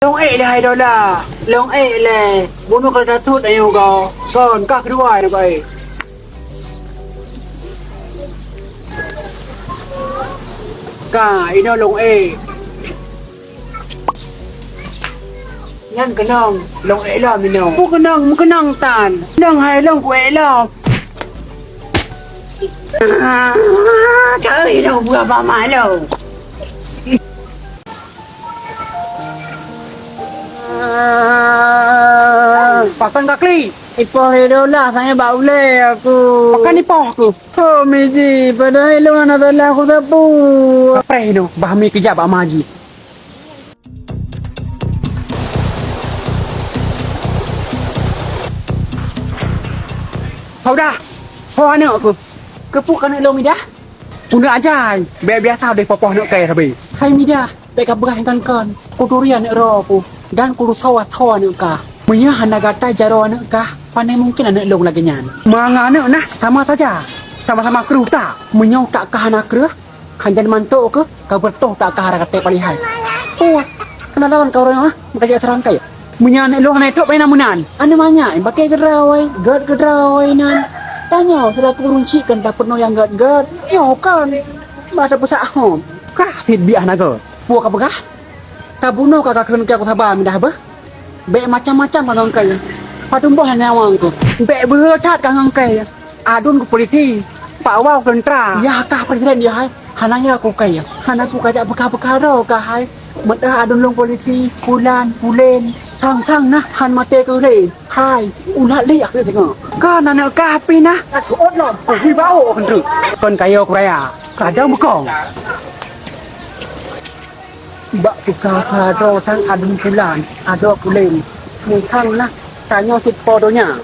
Long ệ đây đó là long ệ là bố nó ra suốt anh yêu go còn các cái đuôi này vậy cả ý nó long ệ nhân cái nòng long ệ là mình nào một cái nòng tàn nòng hay long quệ là trời ơi đâu vừa vào mãi đâu Pakan kakli. Ipoh itu lah saya baule aku. Pakan ipoh aku. Oh miji, padahal lu anak adalah aku tapu. Apa itu? Bahami kejap amaji. Kau dah. Kau anak aku. Kepuk anak lu midah. Punya aja. Biasa deh popoh nak kaya tapi. Hai midah. Baik kabar kan. Kudurian nak aku. Dan kudu sawat nak kah. Punya anak kata jaro anak kah. Pandai mungkin anak long lagi nyan. Mga anak nah sama saja. Sama-sama kru tak. Menyau tak kah anak kru. Hanjan mantuk ke. Kau bertoh tak kah anak kata palihai. Oh. Kena lawan kau orang ah. Makanya serangkai. Punya anak long anak tok namunan. Anu banyak. Pakai gerawai. Gerawai nan. Tanya sudah aku runcikan dapat no yang gad. Yo kan. Masa pesak hom. Kah sit biah naga. Puak apa kah? Kabuno kakak kun aku sabar mindah apa? Bek macam-macam orang kaya. Padum boh nawang ku. Bek berat kang kaya. Adun ku polisi. Pak Wau kentra. Ya kah presiden dia hai. Hananya aku kaya. Hanaku kajak bekah-bekah ro kah hai. Medah adun long polisi. Pulen. Thang nah han mate ku le. Hai, ulah liak dia tengok. Kan anak kapi nah. Aku otlon. Ku hibau kan tu. Kon kaya ku raya. Kadang bekong. Bak tukar kado sang adun pulan, ado pulen. Mungkin lah, tanya si podonya.